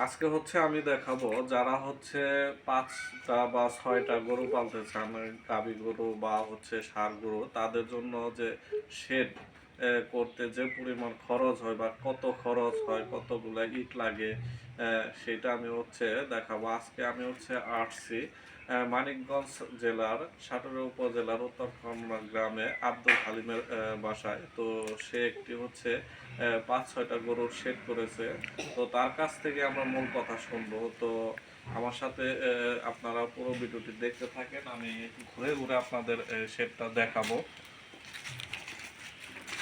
আজকে হচ্ছে আমি দেখাবো যারা হচ্ছে ৫টা বা ৬টা গরু পালতে চান, গাভী গরু বা হচ্ছে ষাঁড় গরু, তাদের জন্য যে শেড করতে যে পরিমাণ খরচ হয় বা কত খরচ হয়, কতগুলা ইট লাগে, সেটা আমি হচ্ছে দেখাবো। আজকে আমি হচ্ছে আসছি মানিকগঞ্জ জেলার সাটোরা উপজেলার উত্তরখামনা গ্রামে আব্দুল হালিমের বাসায়। তো সে একটি হচ্ছে ৫-৬টা গরুর শেড করেছে। তো তার কাছ থেকে আমরা মূল কথা শুনবো। তো আমার সাথে আপনারা পুরো ভিডিওটি দেখতে থাকেন, আমি ঘুরে ঘুরে আপনাদের শেডটা দেখাবো।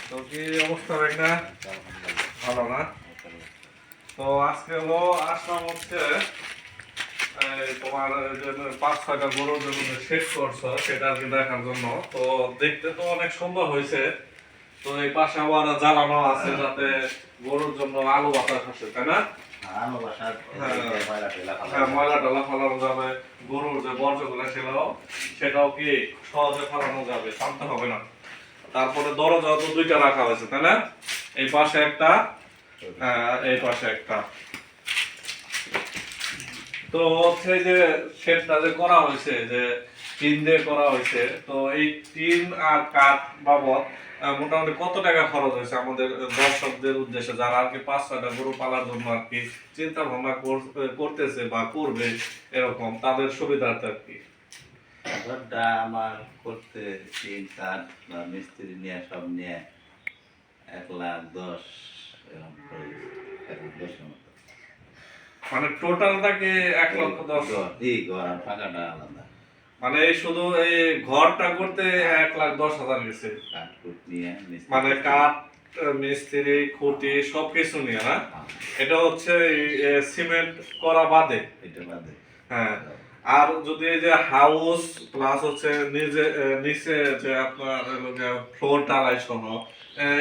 তো কি অবস্থা ভাই? না ভালো না? তো আজকে হলো আসলাম হচ্ছে তোমার যে ৫-৬টা গরুর জন্য যে শেড করছো সেটা আর কি দেখার জন্য। তো দেখতে তো অনেক সুন্দর হয়েছে। তো এই পাশে আবার জ্বালানো আছে যাতে গরুর জন্য আলো বাতাস আসে, তাই না? হ্যাঁ, ময়লা টলা ফেলানো যাবে, গরুর যে বর্জ্যগুলো সেটাও কি সহজে ফেলানো যাবে, টানতে হবে না। তারপরে দরজা তো দুইটা রাখা হয়েছে, তাই না? এই পাশে একটা, এই পাশে একটা। তো হচ্ছে যে শেডটা যে করা হয়েছে, যে টিন দিয়ে করা হয়েছে, তো এই টিন আর কাঠ বাবদ মোটামুটি কত টাকা খরচ হয়েছে আমাদের দর্শকদের উদ্দেশ্যে, যারা আর কি ৫-৬টা গরু পালার জন্য আর কি চিন্তা ভাবনা করতেছে বা করবে, এরকম তাদের সুবিধার্থে আর কি। ঘরটা আমার করতে টিন কাঠ বা মিস্ত্রি নিয়ে সব নিয়ে ১,১০,০০০ এরকম পড়ে গেছে। ১,১০,০০০ মতো। মানে টোটালটা কি ১,১০,০০০? এই ঘর আর ফাঁকাটা আলাদা। মানে এই শুধু এই ঘরটা করতে ১,১০,০০০ গেছে, কাঠ কুট নিয়ে মিস্ত্রি মানে কাঠ, মিস্ত্রি, খুঁটি সবকিছু নিয়ে না? এটা হচ্ছে সিমেন্ট করা বাদে। এটা বাদে। হ্যাঁ। আর যদি এই যে হাউস প্লাস হচ্ছে নিচে যে আপনার ফ্লোর ঢালাই সহ,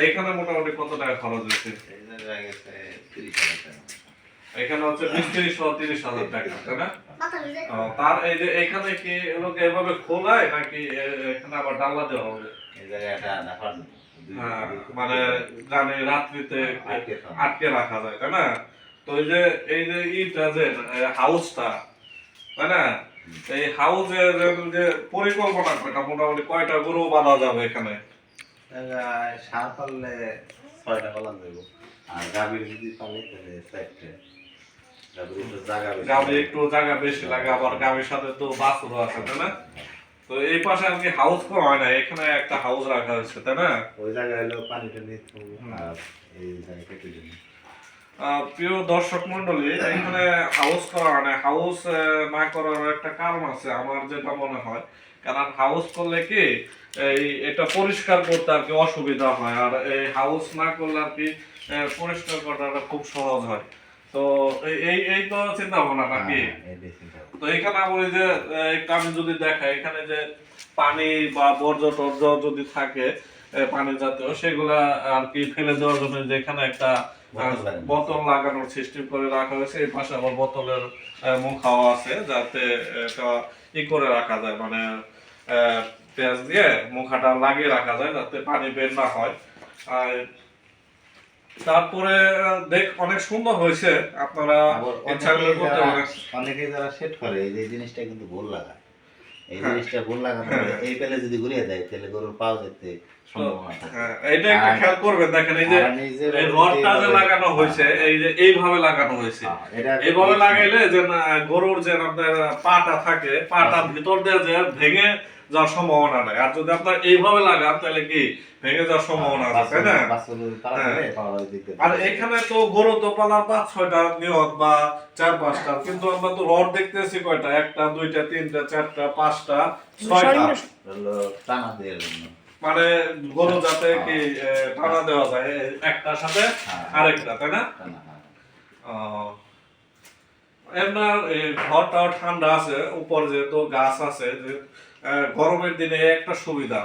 এখানে মোটামুটি কত টাকা খরচ হয়েছে? এই জায়গায় গেছে ৩০,০০০ টাকা। এখানে হচ্ছে মিস্ত্রি সহ ৩০,০০০ টাকা, তাই না? তার এই যে এখানে কি লোকে এভাবে খোলায় নাকি এখানে আবার ডাল্লা দেওয়া হবে? এই জায়গাটা রাখার জন্য। হ্যাঁ, মানে জানি রাত্রিতে আটকে রাখা যায়, তাই না? তো এই যে ইটা যে হাউসটা, তাই না? এই হাউসের যে পরিকল্পনা কয়টা, মোটামুটি কয়টা গরু বাঁধা যাবে এখানে? জায়গায় ষাঁড় পাললে ৬টা পালা যাবে। আর গাভীর যদি পালে তাহলে ৪টে। গাভী একটু জায়গা বেশি লাগে, আবার গাভীর সাথে তো বাছুরও আছে, তাই না? তো এই পাশে আর কি হাউস করা হয় না, এখানে একটা হাউস রাখা হয়েছে, তাই না? ওই জায়গায় হলো পানি টানি আর এই জায়গায় কেটে দিন। প্রিয় দর্শক মন্ডলী, এখানে হাউস করা হয় না। হাউস না করার একটা কারণ আছে আমার যেটা মনে হয়, কারণ হাউস করলে কি এই এটা পরিষ্কার করতে আর কি অসুবিধা হয়, আর এই হাউস না করলে আর কি পরিষ্কার করাটা খুব সহজ হয়। তো এই এই তো চিন্তা ভাবনা নাকি? তো এখানে আবার এই যে একটা আমি যদি দেখাই, এখানে যে পানি বা বর্জ্য টর্জ্য যদি থাকে পানি জাতীয়, সেগুলা আর কি ফেলে দেওয়ার জন্য যে এখানে একটা বোতল লাগানোর সিস্টেম করে রাখা হয়েছে। এই পাশে আবার বোতলের মুখাও আছে, যাতে এটা ই করে রাখা যায়, মানে পেঁয়াজ দিয়ে মুখাটা লাগিয়ে রাখা যায় যাতে পানি বের না হয়। আর তারপরে দেখ অনেক সুন্দর হয়েছে, আপনারা ইচ্ছা করলে করতে পারেন। অনেকে যারা সেট করে এই যে জিনিসটা কিন্তু ভুল লাগায়। এই জিনিসটা ভুল লাগানো এই পেলে যদি ঘুরিয়ে দেয় তাহলে গরুর পাও যেতে সম্ভাবনা থাকে। এইটা একটা খেয়াল করবেন, দেখেন এই যে এই রডটা যে লাগানো হয়েছে, এই যে এইভাবে লাগানো হয়েছে, এইভাবে লাগাইলে যে গরুর যে আপনার পাটা থাকে, পাটার ভিতর দিয়ে যে ভেঙে যাওয়ার সম্ভাবনা নাই। আর যদি আপনার এইভাবে লাগান তাহলে কি ভেঙে যাওয়ার সম্ভাবনা আছে, তাই না? আর এখানে তো গরু তো পালার ৫-৬টা নিয়ত বা ৪-৫টা, কিন্তু আমরা তো রড দেখতেছি কয়টা, ১টা ২টা ৩টা ৪টা ৫টা ৬টা, টানা দেওয়ার জন্য। মানে গরু যাতে কি টানা দেওয়া যায় একটার সাথে আরেকটা, তাই না? এমনার ঘরটাও ঠান্ডা আছে, উপর যেহেতু গাছ আছে, যে গরমের দিনে একটা সুবিধা,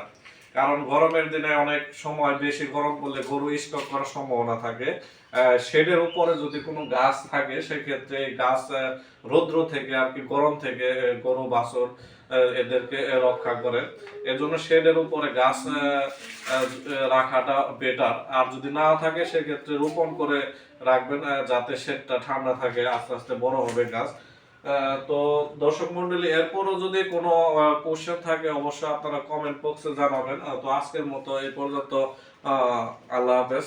কারণ গরমের দিনে অনেক সময় বেশি গরম পড়লে গরু স্টক করার সম্ভাবনা থাকে। শেডের উপরে যদি কোনো গাছ থাকে সেক্ষেত্রে এই গাছ রৌদ্র থেকে আর কি গরম থেকে গরু বাছুর এদেরকে রক্ষা করে। এজন্য শেডের উপরে গাছ রাখাটা বেটার। আর যদি না থাকে সেক্ষেত্রে রোপণ করে রাখবেন যাতে শেডটা ঠান্ডা থাকে, আস্তে আস্তে বড় হবে গাছ। তো দর্শক মন্ডলী, এরপরও যদি কোনো কোশ্চেন থাকে অবশ্যই আপনারা কমেন্ট বক্সে জানাবেন। তো আজকের মতো এই পর্যন্ত। আল্লাহ হাফেজ।